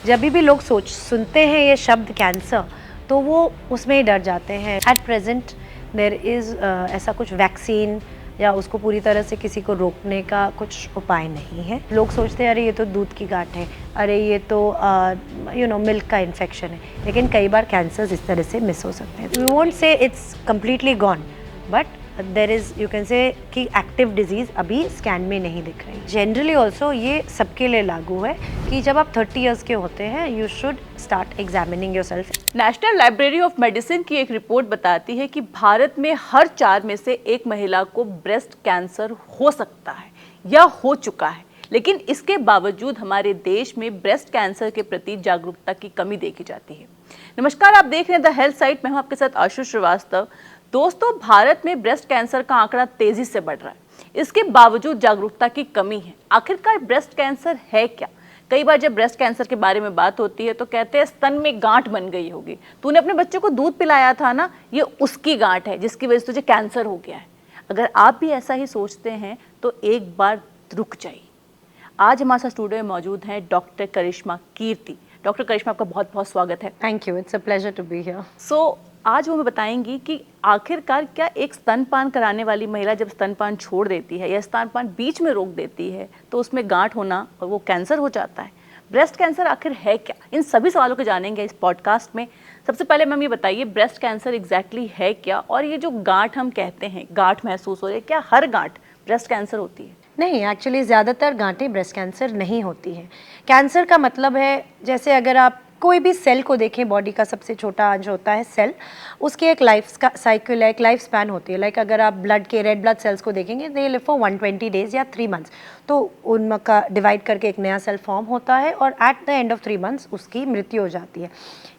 जब भी लोग सुनते हैं ये शब्द कैंसर तो वो उसमें ही डर जाते हैं। एट प्रेजेंट देयर इज़ ऐसा कुछ वैक्सीन या उसको पूरी तरह से किसी को रोकने का कुछ उपाय नहीं है। लोग सोचते हैं अरे ये तो दूध की गांठ है, अरे ये तो मिल्क का इन्फेक्शन है, लेकिन कई बार कैंसर्स इस तरह से मिस हो सकते हैं। We won't say it's completely gone, but there is you can say कि एक्टिव डिजीज़ अभी स्कैन में नहीं दिख रही। जनरली ऑल्सो ये सबके लिए लागू है कि जब आप 30 ईयर्स के होते हैं you should start examining yourself. National library of medicine की एक रिपोर्ट बताती है कि भारत में हर 4 में से एक महिला को ब्रेस्ट कैंसर हो सकता है या हो चुका है, लेकिन इसके बावजूद हमारे देश में ब्रेस्ट कैंसर के प्रति जागरूकता की कमी देखी जाती है। नमस्कार, आप देख रहे हैं द हेल्थ साइट में हूं आपके साथ आशु श्रीवास्तव। दोस्तों, भारत में ब्रेस्ट कैंसर का आंकड़ा तेजी से बढ़ रहा है, इसके बावजूद जागरूकता की कमी है। आखिरकार ब्रेस्ट कैंसर है क्या? कई बार जब ब्रेस्ट कैंसर के बारे में बात होती है तो कहते हैं स्तन में गांठ बन गई होगी, तूने अपने बच्चे को दूध पिलाया था ना, ये उसकी गांठ है जिसकी वजह से तुझे कैंसर हो गया है। अगर आप भी ऐसा ही सोचते हैं तो एक बार रुक जाइए। आज हमारे साथ स्टूडियो में मौजूद हैं डॉक्टर करिश्मा कीर्ति। डॉक्टर करिश्मा, आपका बहुत बहुत स्वागत है। Thank you, it's a pleasure to be here. So आज वो हमें बताएंगी कि आखिरकार क्या एक स्तनपान कराने वाली महिला जब स्तनपान छोड़ देती है या स्तनपान बीच में रोक देती है तो उसमें गांठ होना और वो कैंसर हो जाता है। ब्रेस्ट कैंसर आखिर है क्या? इन सभी सवालों को जानेंगे इस पॉडकास्ट में। सबसे पहले मैम ये बताइए, ब्रेस्ट कैंसर एग्जैक्टली है क्या? और ये जो गांठ हम कहते हैं, गांठ महसूस हो रही है, क्या हर गांठ ब्रेस्ट कैंसर होती है? नहीं, एक्चुअली ज़्यादातर गांठें ब्रेस्ट कैंसर नहीं होती हैं। कैंसर का मतलब है, जैसे अगर आप कोई भी सेल को देखें, बॉडी का सबसे छोटा अंश होता है सेल, उसकी एक लाइफ का साइकिल है, एक लाइफ स्पैन होती है। लाइक अगर आप ब्लड के रेड ब्लड सेल्स को देखेंगे, दे लिव फॉर 120 डेज या 3 मंथ्स, तो उनका डिवाइड करके एक नया सेल फॉर्म होता है और at the end of 3 months उसकी मृत्यु हो जाती है।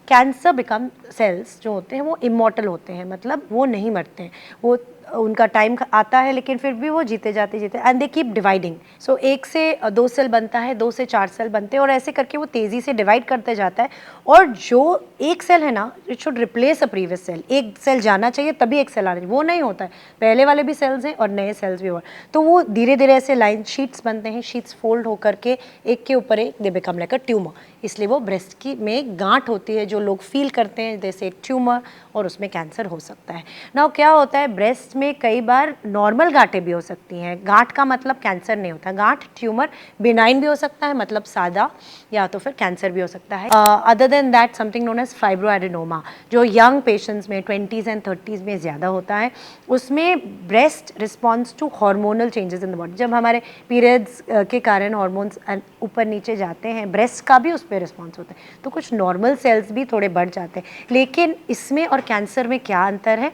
कैंसर बिकम सेल्स जो होते हैं वो इमॉर्टल होते हैं, मतलब वो नहीं मरते हैं, वो उनका टाइम आता है लेकिन फिर भी वो जीते जाते एंड दे कीप डिवाइडिंग। सो 1 से 2 सेल बनता है, 2 से 4 सेल बनते हैं और ऐसे करके वो तेज़ी से डिवाइड करते जाता है। और जो एक सेल है ना, it should replace a previous cell. एक सेल जाना चाहिए तभी एक सेल आना चाहिए, वो नहीं होता है। पहले वाले भी सेल्स हैं और नए सेल्स भी, और तो वो धीरे धीरे ऐसे लाइन शीट्स बनते हैं, शीट्स फोल्ड होकर के एक के ऊपर एक they become like a tumour. इसलिए वो ब्रेस्ट की में गांठ होती है जो लोग फील करते हैं जैसे ट्यूमर, और उसमें कैंसर हो सकता है। नाउ क्या होता है, ब्रेस्ट में कई बार नॉर्मल गांठें भी हो सकती हैं। गांठ का मतलब कैंसर नहीं होता। गांठ ट्यूमर बिनाइन भी हो सकता है, मतलब सादा, या तो फिर कैंसर भी हो सकता है। Other than that something known as fibroadenoma, जो यंग पेशेंट्स में 20s एंड 30s में ज़्यादा होता है। उसमें breast response to hormonal changes in the body, जब हमारे पीरियड्स के कारण हार्मोन्स ऊपर नीचे जाते हैं, ब्रेस्ट का भी उस पर रिस्पॉन्स होता है, तो कुछ नॉर्मल सेल्स भी थोड़े बढ़ जाते हैं। लेकिन इसमें और कैंसर में क्या अंतर है?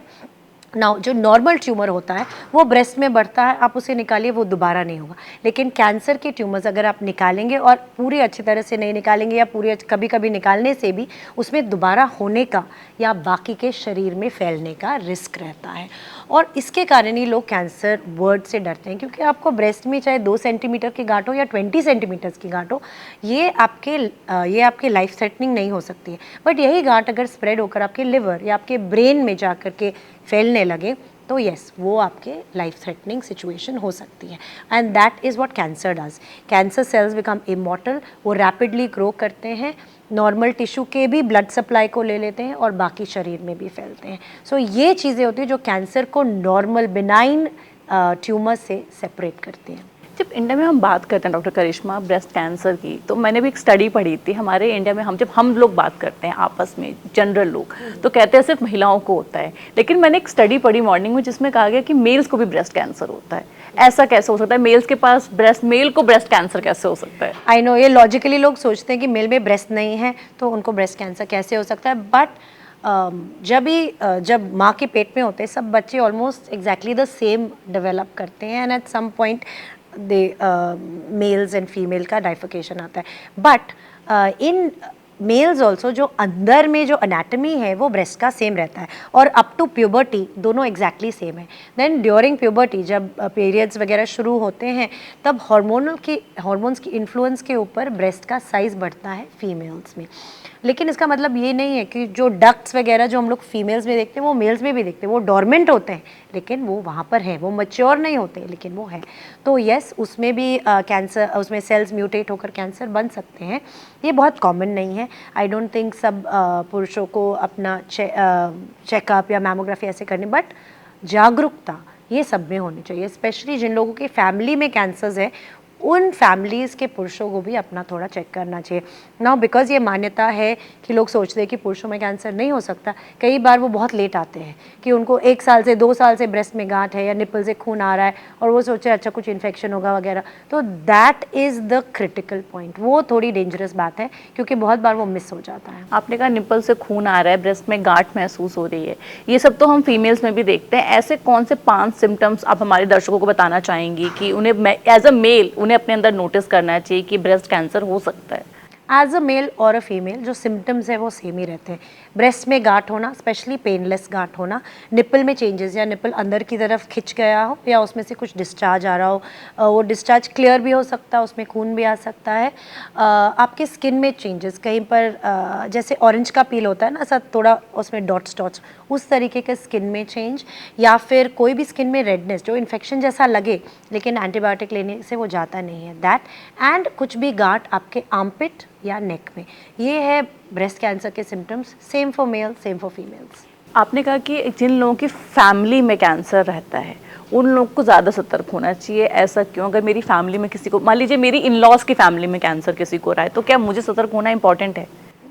नाउ जो नॉर्मल ट्यूमर होता है वो ब्रेस्ट में बढ़ता है, आप उसे निकालिए वो दोबारा नहीं होगा। लेकिन कैंसर के ट्यूमर्स अगर आप निकालेंगे और पूरी अच्छी तरह से नहीं निकालेंगे या पूरी कभी कभी निकालने से भी उसमें दोबारा होने का या बाकी के शरीर में फैलने का रिस्क रहता है। और इसके कारण ही लोग कैंसर वर्ड से डरते हैं, क्योंकि आपको ब्रेस्ट में चाहे 2 सेंटीमीटर की गांठ हो या 20 सेंटीमीटर्स की गांठ हो, ये आपके लाइफ थ्रेटनिंग नहीं हो सकती है। बट यही गांठ अगर स्प्रेड होकर आपके लिवर या आपके ब्रेन में जा कर के फैलने लगे तो यस, वो आपके लाइफ थ्रेटनिंग सिचुएशन हो सकती है। And that is what cancer does. Cancer cells become immortal, वो रैपिडली ग्रो करते हैं, नॉर्मल टिश्यू के भी ब्लड सप्लाई को ले लेते हैं और बाकी शरीर में भी फैलते हैं। सो ये चीज़ें होती हैं जो कैंसर को नॉर्मल बिनाइन ट्यूमर से सेपरेट करती हैं। जब इंडिया में हम बात करते हैं डॉक्टर करिश्मा ब्रेस्ट कैंसर की, तो मैंने भी एक स्टडी पढ़ी थी। हमारे इंडिया में जब हम लोग बात करते हैं आपस में, जनरल लोग तो कहते हैं सिर्फ महिलाओं को होता है, लेकिन मैंने एक स्टडी पढ़ी मॉर्निंग में जिसमें कहा गया कि मेल्स को भी ब्रेस्ट कैंसर होता है। ऐसा कैसे हो सकता है? मेल्स के पास मेल को ब्रेस्ट कैंसर कैसे हो सकता है? आई नो, ये लॉजिकली लोग सोचते हैं कि मेल में ब्रेस्ट नहीं है तो उनको ब्रेस्ट कैंसर कैसे हो सकता है। बट जब माँ के पेट में होते हैं सब बच्चे almost exactly the same develop करते हैं, and at some point males and female का डाइफिकेशन आता है। बट इन मेल्स ऑल्सो जो अंदर में जो अनाटमी है वो ब्रेस्ट का सेम रहता है, और अप टू प्यूबर्टी दोनों एग्जैक्टली सेम है। देन ड्यूरिंग प्यूबर्टी जब पीरियड्स वगैरह शुरू होते हैं तब हार्मोन्स की इन्फ्लुएंस के ऊपर ब्रेस्ट का साइज़ बढ़ता है फीमेल्स में। लेकिन इसका मतलब ये नहीं है कि जो डक्ट्स वगैरह जो हम लोग फीमेल्स में देखते हैं वो मेल्स में भी देखते हैं, वो डोरमेंट होते हैं लेकिन वो वहाँ पर हैं, वो मैच्योर नहीं होते लेकिन वो है। तो यस, उसमें भी कैंसर, उसमें सेल्स म्यूटेट होकर कैंसर बन सकते हैं। ये बहुत कॉमन नहीं है। आई डोंट थिंक सब पुरुषों को अपना चेकअप या मैमोग्राफी ऐसे करनी, बट जागरूकता ये सब में होनी चाहिए। स्पेशली जिन लोगों की फैमिली में कैंसर्स है, उन फैमिलीज़ के पुरुषों को भी अपना थोड़ा चेक करना चाहिए। नाउ बिकॉज ये मान्यता है कि लोग सोचते हैं कि पुरुषों में कैंसर नहीं हो सकता, कई बार वो बहुत लेट आते हैं कि उनको 1 साल से 2 साल से ब्रेस्ट में गांठ है या निपल से खून आ रहा है और वो सोचे अच्छा कुछ इन्फेक्शन होगा वगैरह। तो that is the critical point, वो थोड़ी डेंजरस बात है क्योंकि बहुत बार वो मिस हो जाता है। आपने कहा निपल से खून आ रहा है, ब्रेस्ट में गांठ महसूस हो रही है, ये सब तो हम फीमेल्स में भी देखते हैं। ऐसे कौन से 5 सिम्टम्स आप हमारे दर्शकों को बताना चाहेंगी कि उन्हें एज अ मेल उन्हें अपने अंदर नोटिस करना चाहिए कि ब्रेस्ट कैंसर हो सकता है? एज अ मेल और अ फीमेल जो सिम्टम्स है वो सेम ही रहते हैं। ब्रेस्ट में गांठ होना, स्पेशली पेनलेस गांठ होना, निपल में चेंजेस या निपल अंदर की तरफ खिंच गया हो या उसमें से कुछ डिस्चार्ज आ रहा हो, वो डिस्चार्ज क्लियर भी हो सकता है, उसमें खून भी आ सकता है। आपके स्किन में चेंजेस कहीं पर जैसे ऑरेंज का पील होता है ना सर, थोड़ा उसमें डॉट्स डॉट्स, उस तरीके के स्किन में चेंज, या फिर कोई भी स्किन में रेडनेस जो इन्फेक्शन जैसा लगे लेकिन एंटीबायोटिक लेने से वो जाता नहीं है, दैट। एंड कुछ भी गांठ आपके आर्मपिट या नेक में, ये है ब्रेस्ट कैंसर के symptoms. Same for male, same for females. आपने कहा कि जिन लोगों की फैमिली में कैंसर रहता है उन लोगों को ज़्यादा सतर्क होना चाहिए, ऐसा क्यों? अगर मेरी फैमिली में किसी को, मान लीजिए मेरी इन लॉज की फैमिली में कैंसर किसी को रहा है, तो क्या मुझे सतर्क होना इंपॉर्टेंट है?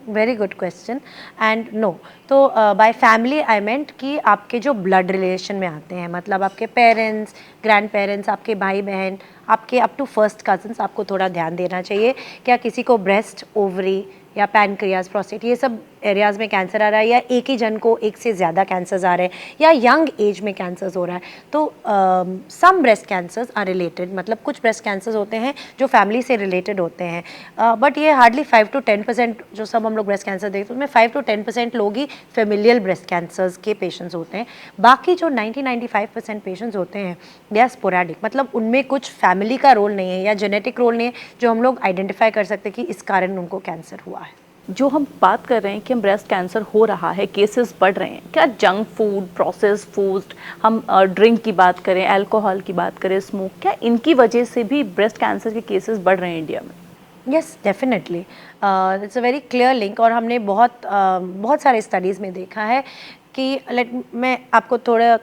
Very good question and no. तो बाय फैमिली आई मेंट कि आपके जो ब्लड रिलेशन में आते हैं, मतलब आपके पेरेंट्स, ग्रैंड पेरेंट्स, आपके भाई बहन, आपके अप टू फर्स्ट कजन्स, आपको थोड़ा ध्यान देना चाहिए। क्या किसी को ब्रेस्ट, ओवरी या पैनक्रियाज, प्रोस्टेट, ये सब एरियाज़ में कैंसर आ रहा है, या एक ही जन को एक से ज़्यादा कैंसर्स आ रहे हैं, या यंग एज में कैंसर्स हो रहा है। तो सम ब्रेस्ट कैंसर्स आर रिलेटेड, मतलब कुछ ब्रेस्ट कैंसर्स होते हैं जो फैमिली से रिलेटेड होते हैं, बट ये हार्डली 5 to 10% जो सब हम लोग ब्रेस्ट कैंसर देखते हैं उसमें 5 to 10% लोग ही फेमिलियल ब्रेस्ट कैंसर्स के पेशेंट्स होते हैं। बाकी जो 90-95% पेशेंट्स होते हैं दे आर स्पोरेडिक, मतलब उनमें कुछ फैमिली का रोल नहीं है या जेनेटिक रोल नहीं है जो हम लोग आइडेंटिफाई कर सकते हैं कि इस कारण उनको कैंसर हुआ है। जो हम बात कर रहे हैं कि हम ब्रेस्ट कैंसर हो रहा है, केसेस बढ़ रहे हैं, क्या जंक फूड, प्रोसेस फूड, हम ड्रिंक की बात करें, अल्कोहल की बात करें, स्मोक, क्या इनकी वजह से भी ब्रेस्ट कैंसर के केसेस बढ़ रहे हैं इंडिया में? Yes definitely, it's a very clear link. और हमने बहुत सारे स्टडीज़ में देखा है कि मैं आपको थोड़ा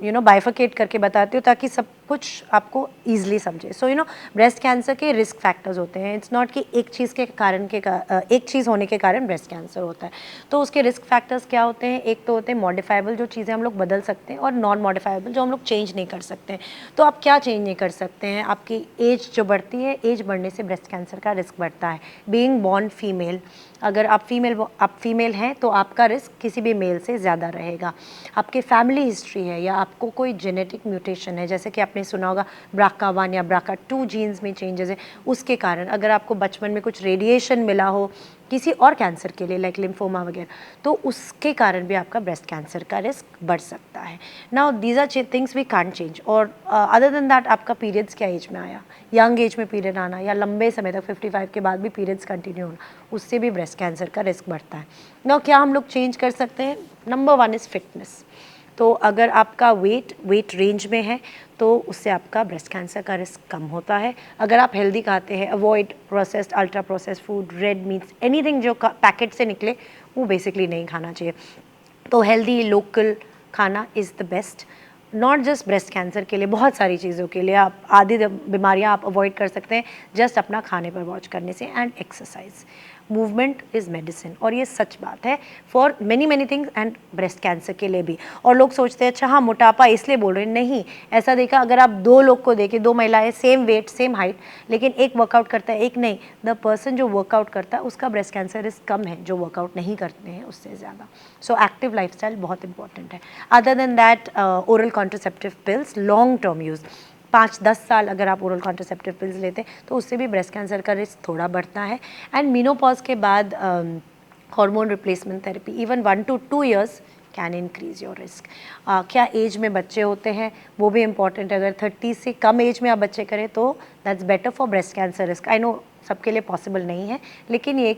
बाइफरकेट करके बताती हूँ ताकि सब कुछ आपको ईजिली समझे। सो ब्रेस्ट कैंसर के रिस्क फैक्टर्स होते हैं। इट्स नॉट कि एक चीज़ के कारण एक चीज़ होने के कारण ब्रेस्ट कैंसर होता है। तो उसके रिस्क फैक्टर्स क्या होते हैं? एक तो होते हैं मॉडिफाइबल, जो चीज़ें हम लोग बदल सकते हैं, और नॉन मॉडिफाइबल जो हम लोग चेंज नहीं कर सकते हैं। तो आप क्या चेंज नहीं कर सकते हैं? आपकी एज जो बढ़ती है, एज बढ़ने से ब्रेस्ट कैंसर का रिस्क बढ़ता है। बीइंग बॉर्न फीमेल, अगर आप फीमेल हैं तो आपका रिस्क किसी भी मेल से ज़्यादा रहेगा। आपके फैमिली हिस्ट्री है या आपको कोई जेनेटिक म्यूटेशन है, जैसे कि आपने सुना होगा BRCA1 या BRCA2 जीन्स में चेंजेस है, उसके कारण अगर आपको बचपन में कुछ रेडिएशन मिला हो किसी और कैंसर के लिए लाइक लिम्फोमा वगैरह, तो उसके कारण भी आपका ब्रेस्ट कैंसर का रिस्क बढ़ सकता है। Now these are things we can't change. और अदर देन दैट, आपका पीरियड्स क्या एज में आया, यंग एज में पीरियड आना या लंबे समय तक 55 के बाद भी पीरियड्स कंटिन्यू होना, उससे भी ब्रेस्ट कैंसर का रिस्क बढ़ता है। नाउ क्या हम लोग चेंज कर सकते हैं? Number 1 is fitness. तो अगर आपका वेट रेंज में है तो उससे आपका ब्रेस्ट कैंसर का रिस्क कम होता है। अगर आप हेल्दी खाते हैं, avoid processed, ultra processed food, red meets, anything जो पैकेट से निकले वो बेसिकली नहीं खाना चाहिए। तो हेल्दी लोकल खाना is the best, not just breast cancer के लिए, बहुत सारी चीज़ों के लिए। आप आधी बीमारियां आप अवॉइड कर सकते हैं जस्ट अपना खाने पर वॉच करने से। And exercise, movement is medicine, और ये सच बात है for many things and breast cancer के लिए भी। और लोग सोचते हैं अच्छा हाँ मोटापा इसलिए बोल रहे हैं, नहीं। ऐसा देखा, अगर आप 2 लोग को देखें, 2 महिलाएं, सेम वेट सेम हाइट, लेकिन एक वर्कआउट करता है एक नहीं, द पर्सन जो वर्कआउट करता है उसका ब्रेस्ट कैंसर रिस्क कम है जो वर्कआउट नहीं करते हैं उससे ज़्यादा। सो एक्टिव लाइफस्टाइल बहुत इंपॉर्टेंट है। Other than that, oral contraceptive pills, long term use, 5-10 साल अगर आप ओरल कॉन्ट्रासेप्टिव पिल्स लेते हैं तो उससे भी ब्रेस्ट कैंसर का रिस्क थोड़ा बढ़ता है। एंड मीनोपॉज के बाद hormone replacement therapy even 1 to 2 years can increase your risk. क्या एज में बच्चे होते हैं वो भी इम्पॉर्टेंट है। अगर 30 से कम एज में आप बच्चे करें तो that's better for breast cancer risk. I know सबके लिए पॉसिबल नहीं है, लेकिन ये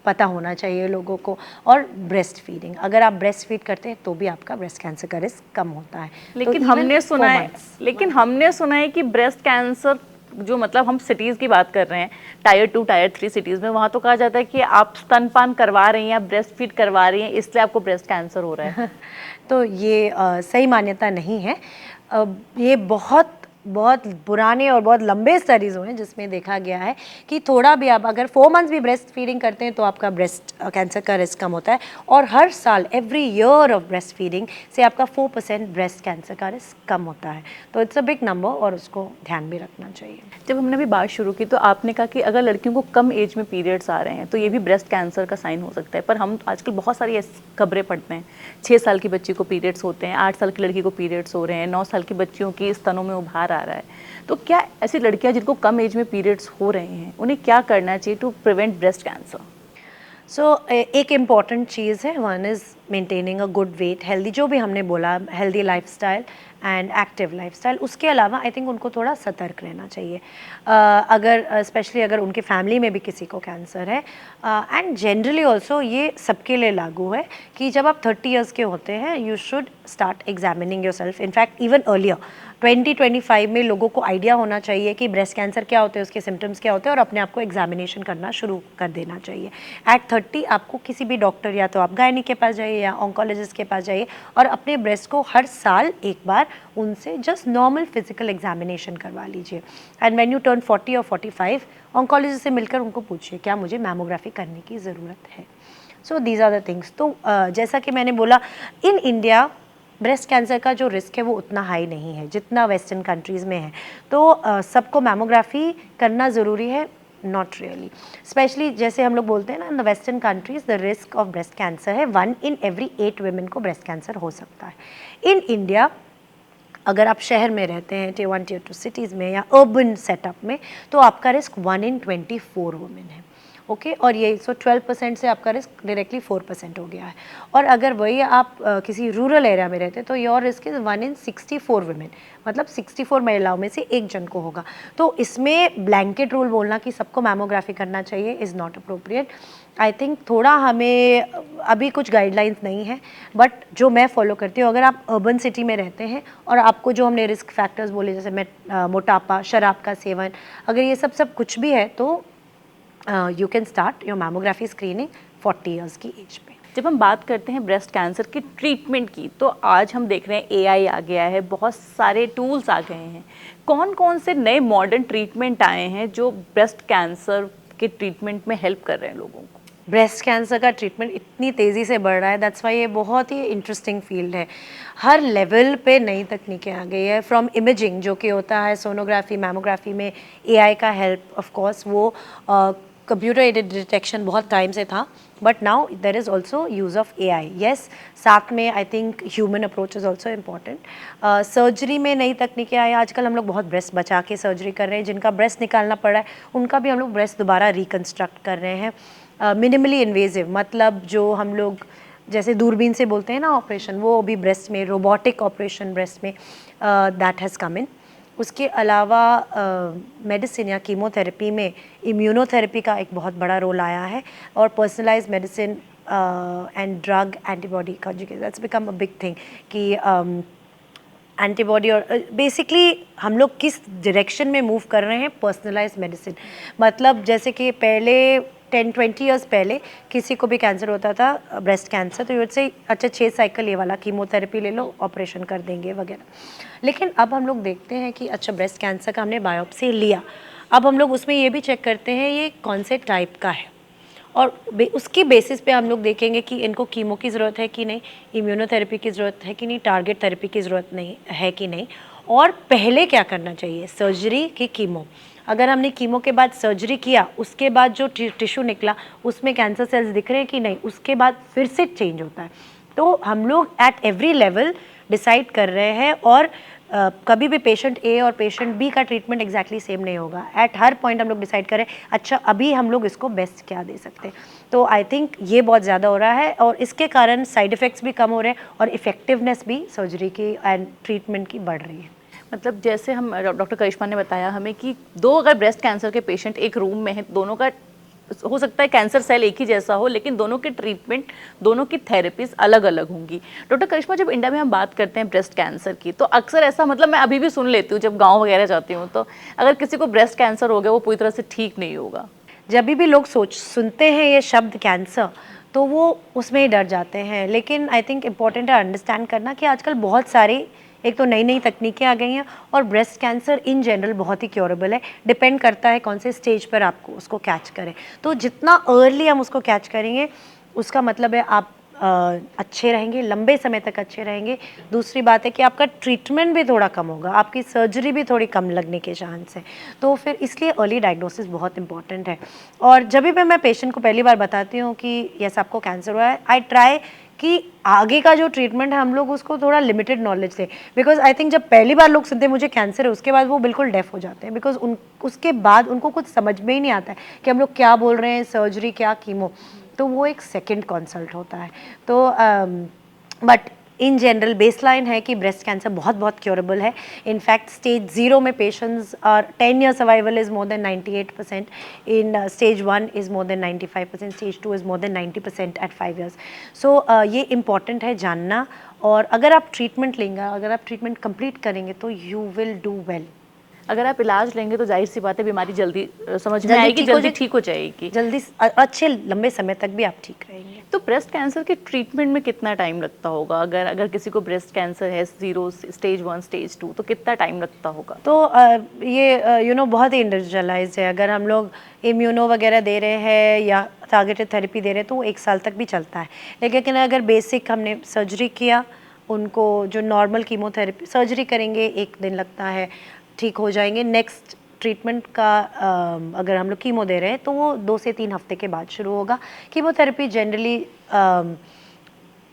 पता होना चाहिए लोगों को। और ब्रेस्ट फीडिंग, अगर आप ब्रेस्ट फीड करते हैं तो भी आपका ब्रेस्ट कैंसर का रिस्क कम होता है। लेकिन तो हमने even सुना 4 है months, लेकिन हमने सुना है कि ब्रेस्ट कैंसर जो मतलब हम सिटीज़ की बात कर रहे हैं, टायर 2 टायर 3 सिटीज़ में, वहाँ तो कहा जाता है कि आप स्तनपान करवा रही हैं, आप ब्रेस्ट फीड करवा रही हैं, इसलिए आपको ब्रेस्ट कैंसर हो रहा है। तो ये सही मान्यता नहीं है। ये बहुत बहुत पुराने और बहुत लंबे स्टडीज़ हुए हैं जिसमें देखा गया है कि थोड़ा भी आप अगर 4 मंथ्स भी ब्रेस्ट फीडिंग करते हैं तो आपका ब्रेस्ट कैंसर का रिस्क कम होता है। और हर साल every year of breast feeding से आपका 4% ब्रेस्ट कैंसर का रिस्क कम होता है। तो इट्स अ बिग नंबर और उसको ध्यान भी रखना चाहिए। जब हमने अभी बात शुरू की तो आपने कहा कि अगर लड़कियों को कम एज में पीरियड्स आ रहे हैं तो ये भी ब्रेस्ट कैंसर का साइन हो सकता है, पर हम आजकल बहुत सारी ऐसी खबरें पढ़ते हैं, 6 साल की बच्ची को पीरियड्स होते हैं, 8 साल की लड़की को पीरियड्स हो रहे हैं, 9 साल की बच्चियों की स्तनों में उभार आ रहा है। तो क्या ऐसी लड़कियां जिनको कम एज में पीरियड्स हो रहे हैं उन्हें क्या करना चाहिए to prevent breast cancer? So एक इम्पॉर्टेंट चीज़ है, one is maintaining a good weight, healthy, जो भी हमने बोला, healthy lifestyle and active lifestyle. उसके अलावा आई थिंक उनको थोड़ा सतर्क रहना चाहिए। अगर स्पेशली अगर उनके फैमिली में भी किसी को कैंसर है, एंड जनरली ऑल्सो ये सबके लिए लागू है कि जब आप 30 ईयर्स के होते हैं you should start examining your self. In fact even earlier 2025 में लोगों को आइडिया होना चाहिए कि ब्रेस्ट कैंसर क्या होते हैं, उसके सिम्टम्स क्या होते हैं, और अपने आप को एग्जामिनेशन करना शुरू कर देना चाहिए। एट 30 आपको किसी भी डॉक्टर, या तो आप गायनी के पास जाइए या ऑन्कोलॉजिस्ट के पास जाइए, और अपने ब्रेस्ट को हर साल एक बार उनसे जस्ट नॉर्मल फिजिकल एग्जामिनेशन करवा लीजिए। एंड व्हेन यू टर्न 40 और 45, ऑन्कोलॉजिस्ट से मिलकर उनको पूछिए क्या मुझे मैमोग्राफी करने की ज़रूरत है। So these are the things. तो जैसा कि मैंने बोला, इन इंडिया ब्रेस्ट कैंसर का जो रिस्क है वो उतना हाई नहीं है जितना वेस्टर्न कंट्रीज़ में है। तो सबको मैमोग्राफी करना ज़रूरी है? Not really. स्पेशली जैसे हम लोग बोलते हैं ना, in the western countries the risk of breast cancer है 1 in every 8 women को ब्रेस्ट कैंसर हो सकता है। इन इंडिया अगर आप शहर में रहते हैं, Tier 1 Tier 2 सिटीज़ में या अर्बन सेटअप में, तो आपका रिस्क 1 in 24 वुमेन है। ओके और ये 12% से आपका रिस्क डायरेक्टली 4% हो गया है। और अगर वही आप किसी रूरल एरिया में रहते हैं तो your risk is 1 in 64 women, मतलब 64 महिलाओं में से एक जन को होगा। तो इसमें ब्लैंकेट रूल बोलना कि सबको मैमोग्राफी करना चाहिए is not appropriate. I think थोड़ा हमें अभी कुछ गाइडलाइंस नहीं है, बट जो मैं फॉलो करती हूँ, अगर आप अर्बन सिटी में रहते हैं और आपको जो हमने रिस्क फैक्टर्स बोले जैसे मोटापा, शराब का सेवन, अगर ये सब कुछ भी है तो you can start your mammography screening 40 years की एज पे। जब हम बात करते हैं ब्रेस्ट कैंसर की ट्रीटमेंट की, तो आज हम देख रहे हैं एआई आ गया है, बहुत सारे टूल्स आ गए हैं। कौन कौन से नए मॉडर्न ट्रीटमेंट आए हैं जो ब्रेस्ट कैंसर के ट्रीटमेंट में हेल्प कर रहे हैं लोगों को? ब्रेस्ट कैंसर का ट्रीटमेंट इतनी तेज़ी से बढ़ रहा है, दैट्स वाई ये बहुत ही इंटरेस्टिंग फील्ड है। हर लेवल पे नई तकनीकें आ गई है, फ्रॉम इमेजिंग जो कि होता है सोनोग्राफी, मैमोग्राफी में एआई का हेल्प, ऑफ कोर्स वो कंप्यूटर एडेड डिटेक्शन बहुत टाइम से था, but now there is also use of AI. Yes, साथ में I think human approach is also important. Surgery में नई तकनीकें आई, आजकल हम लोग बहुत ब्रेस्ट बचा के सर्जरी कर रहे हैं, जिनका ब्रेस्ट निकालना पड़ा है उनका भी हम लोग ब्रेस्ट दोबारा रिकन्स्ट्रक्ट कर रहे हैं। मिनिमली इन्वेजिव, मतलब जो हम लोग जैसे दूरबीन से बोलते हैं ना ऑपरेशन, वो अभी ब्रेस्ट में, रोबोटिक ऑपरेशन ब्रेस्ट में, दैट हैज़ कम इन। उसके अलावा मेडिसिन या कीमोथेरेपी में इम्यूनोथेरेपी का एक बहुत बड़ा रोल आया है, और personalised medicine and drug antibody conjugate, that's become a big thing कि एंटीबॉडी, और बेसिकली हम लोग किस डायरेक्शन में मूव कर रहे हैं, पर्सनलाइज्ड मेडिसिन। मतलब जैसे कि पहले 10-20 ईयर्स पहले किसी को भी कैंसर होता था, ब्रेस्ट कैंसर, तो ये से अच्छा 6 साइकिल ये वाला कीमोथेरेपी ले लो, ऑपरेशन कर देंगे वगैरह। लेकिन अब हम लोग देखते हैं कि अच्छा ब्रेस्ट कैंसर का हमने बायोप्सी लिया, अब हम लोग उसमें ये भी चेक करते हैं ये कौन से टाइप का है, और उसकी बेसिस पे हम लोग देखेंगे कि इनको कीमो की ज़रूरत है कि नहीं, इम्यूनोथेरेपी की ज़रूरत है कि नहीं, टारगेट थेरेपी की ज़रूरत नहीं है कि नहीं, और पहले क्या करना चाहिए, सर्जरी की कीमो। अगर हमने कीमो के बाद सर्जरी किया, उसके बाद जो टिश्यू निकला उसमें कैंसर सेल्स दिख रहे हैं कि नहीं, उसके बाद फिर से चेंज होता है। तो हम लोग एट एवरी लेवल डिसाइड कर रहे हैं, और कभी भी पेशेंट ए और पेशेंट बी का ट्रीटमेंट एग्जैक्टली सेम नहीं होगा। एट हर पॉइंट हम लोग डिसाइड करें अच्छा अभी हम लोग इसको बेस्ट क्या दे सकते हैं। तो आई थिंक ये बहुत ज़्यादा हो रहा है, और इसके कारण साइड इफ़ेक्ट्स भी कम हो रहे हैं और इफ़ेक्टिवनेस भी सर्जरी की एंड ट्रीटमेंट की बढ़ रही है। मतलब जैसे हम डॉक्टर करिश्मा ने बताया हमें कि दो अगर ब्रेस्ट कैंसर के पेशेंट एक रूम में हैं, दोनों का हो सकता है कैंसर सेल एक ही जैसा हो, लेकिन दोनों के ट्रीटमेंट, दोनों की थेरेपीज अलग अलग होंगी। डॉक्टर करिश्मा, जब इंडिया में हम बात करते हैं ब्रेस्ट कैंसर की, तो अक्सर ऐसा, मतलब मैं अभी भी सुन लेती हूँ जब गाँव वगैरह जाती हूँ, तो अगर किसी को ब्रेस्ट कैंसर हो गया वो पूरी तरह से ठीक नहीं होगा। जब भी लोग सुनते हैं ये शब्द कैंसर, तो वो उसमें ही डर जाते हैं। लेकिन आई थिंक इम्पॉर्टेंट है अंडरस्टैंड करना कि आजकल बहुत सारी, एक तो नई नई तकनीकें आ गई हैं, और ब्रेस्ट कैंसर इन जनरल बहुत ही क्योरेबल है। डिपेंड करता है कौन से स्टेज पर आपको उसको कैच करें। तो जितना अर्ली हम उसको कैच करेंगे, उसका मतलब है आप अच्छे रहेंगे, लंबे समय तक अच्छे रहेंगे। दूसरी बात है कि आपका ट्रीटमेंट भी थोड़ा कम होगा, आपकी सर्जरी भी थोड़ी कम लगने के चांस है। तो फिर इसलिए अर्ली डायग्नोसिस बहुत इंपॉर्टेंट है। और जब भी मैं पेशेंट को पहली बार बताती हूँ कि यस आपको कैंसर हुआ है, आई ट्राई कि आगे का जो ट्रीटमेंट है हम लोग उसको थोड़ा लिमिटेड नॉलेज दें। बिकॉज आई थिंक जब पहली बार लोग सुनते हैं मुझे कैंसर है, उसके बाद वो बिल्कुल डेफ हो जाते हैं। बिकॉज उसके बाद उनको कुछ समझ में ही नहीं आता है कि हम लोग क्या बोल रहे हैं, सर्जरी क्या, कीमो। तो वो एक सेकेंड कंसल्ट होता है। तो बट इन जनरल बेसलाइन है कि ब्रेस्ट कैंसर बहुत बहुत क्योरेबल है। इनफैक्ट स्टेज 0 में पेशेंट्स और 10 year survival is more than 98%, in stage 1 is more than 95%, stage 2 is more than 90% at 5 years। So ये इम्पॉर्टेंट है जानना। और अगर आप ट्रीटमेंट लेंगे, अगर आप ट्रीटमेंट कंप्लीट करेंगे, तो यू विल डू वेल। अगर आप इलाज लेंगे तो जाहिर सी बात है बीमारी जल्दी समझ में आएगी, जल्दी ठीक हो जाएगी, जल्दी अच्छे लंबे समय तक भी आप ठीक रहेंगे। तो ब्रेस्ट कैंसर के ट्रीटमेंट में कितना टाइम लगता होगा? अगर किसी को ब्रेस्ट कैंसर है 0, स्टेज 1, स्टेज 2, तो कितना टाइम लगता होगा? तो ये बहुत ही इंडिविजुअलाइज्ड है। अगर हम लोग इम्यूनो वगैरह दे रहे हैं या टारगेटेड थेरेपी दे रहे हैं, तो वो 1 साल तक भी चलता है। लेकिन अगर बेसिक हमने सर्जरी किया, उनको जो नॉर्मल कीमोथेरेपी, सर्जरी करेंगे 1 दिन लगता है, ठीक हो जाएंगे। नेक्स्ट ट्रीटमेंट का अगर हम लोग कीमो दे रहे हैं, तो वो 2 से 3 हफ्ते के बाद शुरू होगा। कीमोथेरेपी जनरली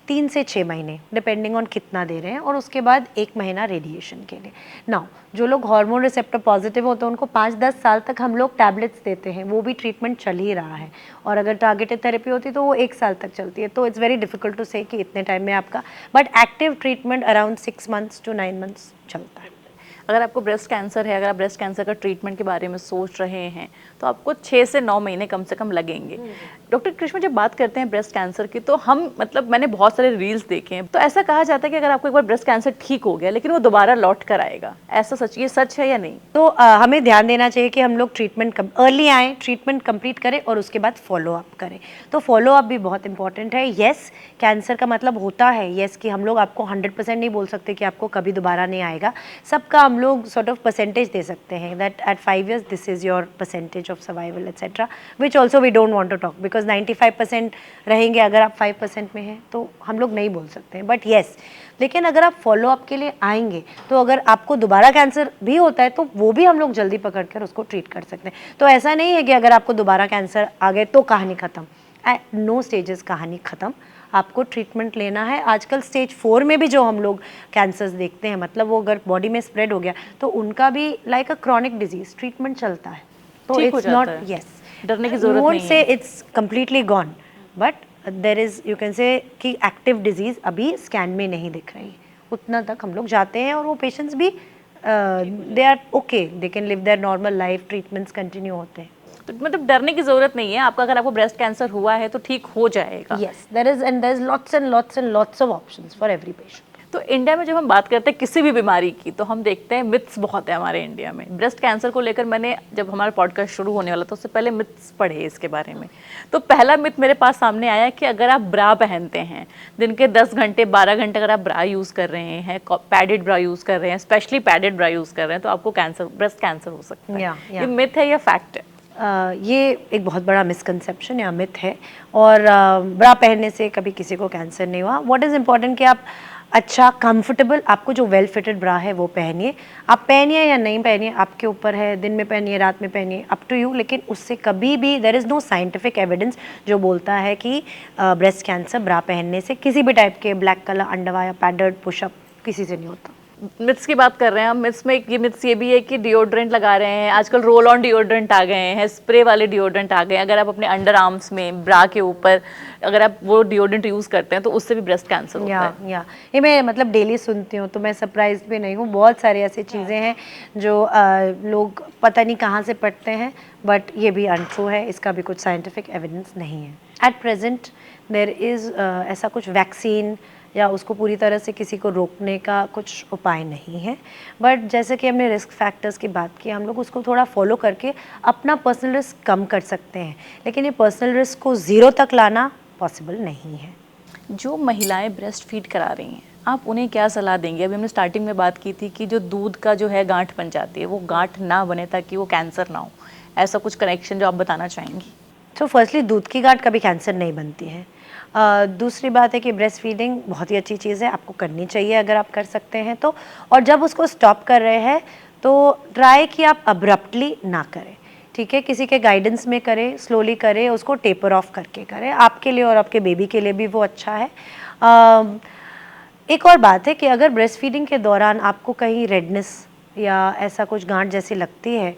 3 से 6 महीने डिपेंडिंग ऑन कितना दे रहे हैं, और उसके बाद 1 महीना रेडिएशन के लिए। नाउ जो लोग हार्मोन रिसेप्टर पॉजिटिव होते हैं, उनको 5-10 साल तक हम लोग टैबलेट्स देते हैं, वो भी ट्रीटमेंट चल ही रहा है। और अगर टारगेटेड थेरेपी होती है तो वो 1 साल तक चलती है। तो इट्स वेरी डिफिकल्ट टू से कि इतने टाइम में आपका, but active treatment around 6 months to 9 months चलता है। अगर आपको ब्रेस्ट कैंसर है, अगर आप ब्रेस्ट कैंसर का ट्रीटमेंट के बारे में सोच रहे हैं, तो आपको 6 से 9 महीने कम से कम लगेंगे। डॉक्टर करिश्मा, जब बात करते हैं ब्रेस्ट कैंसर की, तो हम, मतलब मैंने बहुत सारे रील्स देखे हैं, तो ऐसा कहा जाता है कि अगर आपको एक बार ब्रेस्ट कैंसर ठीक हो गया, लेकिन वो दोबारा लौट कर आएगा, ऐसा सच, ये सच है या नहीं? तो हमें ध्यान देना चाहिए कि हम लोग ट्रीटमेंट अर्ली आएँ, ट्रीटमेंट कंप्लीट करें, और उसके बाद फॉलो अप करें। तो फॉलो अप भी बहुत इंपॉर्टेंट है। येस, कैंसर का मतलब होता है येस कि हम लोग आपको 100% नहीं बोल सकते कि आपको कभी दोबारा नहीं आएगा। सबका हम लोग सॉर्ट ऑफ परसेंटेज दे सकते हैं, that at 5 years this is your percentage of survival et cetera, which also we don't want to talk, because 95% रहेंगे, अगर आप 5% में हैं तो हम लोग नहीं बोल सकते हैं। बट येस, लेकिन अगर आप फॉलो अप के लिए आएंगे, तो अगर आपको दोबारा कैंसर भी होता है, तो वो भी हम लोग जल्दी पकड़ कर उसको ट्रीट कर सकते हैं। तो ऐसा नहीं है कि अगर आपको दोबारा कैंसर आ गए तो कहानी ख़त्म। एट नो स्टेजेस कहानी ख़त्म, आपको ट्रीटमेंट लेना है। आजकल स्टेज 4 में भी जो हम लोग कैंसर्स देखते हैं, मतलब वो अगर बॉडी में स्प्रेड हो गया, तो उनका भी like a chronic disease treatment चलता है। तो इट्स नॉट, यस, डरने की जरूरत नहीं है। से it's completely gone, but there is, you can say कि एक्टिव डिजीज अभी स्कैन में नहीं दिख रही। उतना तक हम लोग जाते हैं, और वो पेशेंट्स भी they are okay, they can live their normal life, treatments continue होते हैं। तो मतलब डरने की जरूरत नहीं है आपका, अगर आपको ब्रेस्ट कैंसर हुआ है तो ठीक हो जाएगा। Yes, there is lots and lots and lots of options for every patient. तो इंडिया में जब हम बात करते हैं किसी भी बीमारी की, तो हम देखते हैं मिथ्स बहुत है हमारे इंडिया में। ब्रेस्ट कैंसर को लेकर मैंने, जब हमारा पॉडकास्ट शुरू होने वाला था, उससे पहले मिथ्स पढ़े इसके बारे में। तो पहला मिथ मेरे पास सामने आया कि अगर आप ब्रा पहनते हैं, दिन के 10 घंटे 12 घंटे अगर आप ब्रा यूज़ कर रहे हैं, पैडेड ब्रा यूज़ कर रहे हैं, स्पेशली पैडेड ब्रा यूज़ कर रहे हैं, तो आपको कैंसर, ब्रेस्ट कैंसर हो सकता है। ये मिथ है या फैक्ट है? ये एक बहुत बड़ा मिसकंसेप्शन या मिथ है, और ब्रा पहनने से कभी किसी को कैंसर नहीं हुआ। व्हाट इज़ इम्पॉर्टेंट कि आप अच्छा कंफर्टेबल, आपको जो वेल फिटेड ब्रा है वो पहनिए। आप पहनिए या नहीं पहनिए, आपके ऊपर है, दिन में पहनिए, रात में पहनिए, अप टू यू। लेकिन उससे कभी भी there is no scientific evidence जो बोलता है कि ब्रेस्ट कैंसर ब्रा पहनने से, किसी भी टाइप के black colour underwire, padded, push up, किसी से नहीं होता। मिथ्स की बात कर रहे हैं हम, मिथ्स में ये मिथ्स ये भी है कि डिओड्रेंट लगा रहे हैं, आजकल रोल ऑन डिओड्रेंट आ गए हैं, स्प्रे वाले डिओड्रेंट आ गए हैं, अगर आप अपने अंडर आर्म्स में ब्रा के ऊपर अगर आप वो डिओड्रेंट यूज़ करते हैं तो उससे भी ब्रेस्ट कैंसर होता है। या ये मैं मतलब डेली सुनती हूँ, तो मैं सरप्राइज भी नहीं हूँ। बहुत सारी ऐसी चीज़ें हैं जो लोग पता नहीं कहाँ से पढ़ते हैं, बट ये भी अनट्रू है, इसका भी कुछ साइंटिफिक एविडेंस नहीं है। एट प्रेजेंट देर इज़ ऐसा कुछ वैक्सीन या उसको पूरी तरह से किसी को रोकने का कुछ उपाय नहीं है, बट जैसे कि हमने रिस्क फैक्टर्स की बात की, हम लोग उसको थोड़ा फॉलो करके अपना पर्सनल रिस्क कम कर सकते हैं, लेकिन ये पर्सनल रिस्क को ज़ीरो तक लाना पॉसिबल नहीं है। जो महिलाएं ब्रेस्ट फीड करा रही हैं, आप उन्हें क्या सलाह देंगे? अभी हमने स्टार्टिंग में बात की थी कि जो दूध का जो है गांठ बन जाती है, वो गांठ ना बने ताकि वो कैंसर ना हो, ऐसा कुछ कनेक्शन जो आप बताना चाहेंगी? तो फर्स्टली दूध की गांठ कभी कैंसर नहीं बनती है। दूसरी बात है कि ब्रेस्ट फीडिंग बहुत ही अच्छी चीज़ है, आपको करनी चाहिए अगर आप कर सकते हैं तो। और जब उसको स्टॉप कर रहे हैं तो ट्राई कि आप अब्रप्टली ना करें, ठीक है? किसी के गाइडेंस में करें, स्लोली करें, उसको टेपर ऑफ करके करें, आपके लिए और आपके बेबी के लिए भी वो अच्छा है। एक और बात है कि अगर ब्रेस्ट फीडिंग के दौरान आपको कहीं रेडनेस या ऐसा कुछ गांठ जैसी लगती है,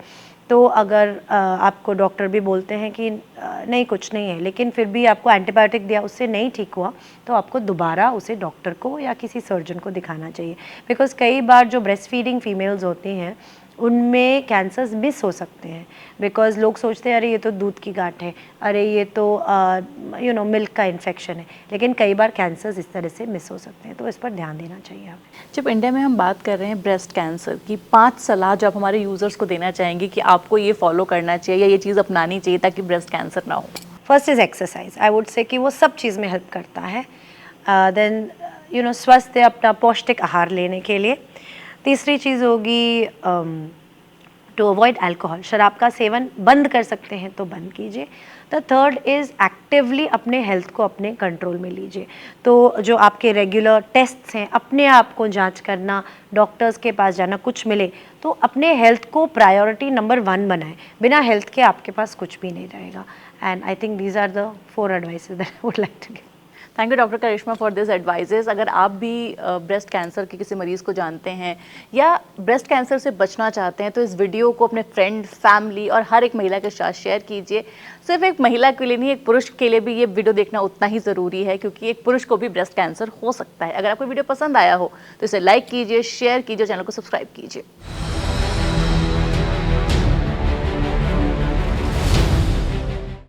तो अगर आपको डॉक्टर भी बोलते हैं कि नहीं कुछ नहीं है, लेकिन फिर भी आपको एंटीबायोटिक दिया उससे नहीं ठीक हुआ, तो आपको दोबारा उसे डॉक्टर को या किसी सर्जन को दिखाना चाहिए। बिकॉज़ कई बार जो ब्रेस्ट फीडिंग फीमेल्स होती हैं उनमें कैंसर्स मिस हो सकते हैं, बिकॉज़ लोग सोचते हैं अरे ये तो दूध की गांठ है, अरे ये तो मिल्क का इन्फेक्शन है, लेकिन कई बार कैंसर्स इस तरह से मिस हो सकते हैं, तो इस पर ध्यान देना चाहिए हमें। जब इंडिया में हम बात कर रहे हैं ब्रेस्ट कैंसर की, 5 सलाह जो आप हमारे यूज़र्स को देना चाहेंगे कि आपको ये फॉलो करना चाहिए या ये चीज़ अपनानी चाहिए ताकि ब्रेस्ट कैंसर ना हो? First is exercise, I would say कि वो सब चीज़ में हेल्प करता है। देन स्वस्थ अपना पौष्टिक आहार लेने के लिए। तीसरी चीज़ होगी टू अवॉइड अल्कोहल, शराब का सेवन बंद कर सकते हैं तो बंद कीजिए। द थर्ड इज़ एक्टिवली अपने हेल्थ को अपने कंट्रोल में लीजिए। तो जो आपके रेगुलर टेस्ट्स हैं, अपने आप को जांच करना, डॉक्टर्स के पास जाना, कुछ मिले तो अपने हेल्थ को प्रायोरिटी नंबर 1 बनाएं। बिना हेल्थ के आपके पास कुछ भी नहीं रहेगा। And I think these are the 4 advices that I would like to give. Thank you doctor Karishma for this advices. अगर आप भी ब्रेस्ट कैंसर के किसी मरीज़ को जानते हैं या ब्रेस्ट कैंसर से बचना चाहते हैं तो इस वीडियो को अपने फ्रेंड, फैमिली और हर एक महिला के साथ शेयर कीजिए। सिर्फ एक महिला के लिए नहीं, एक पुरुष के लिए भी ये वीडियो देखना उतना ही ज़रूरी है, क्योंकि एक पुरुष को भी ब्रेस्ट कैंसर हो सकता है। अगर आपको वीडियो पसंद आया हो तो इसे लाइक कीजिए, शेयर कीजिए, चैनल को सब्सक्राइब कीजिए।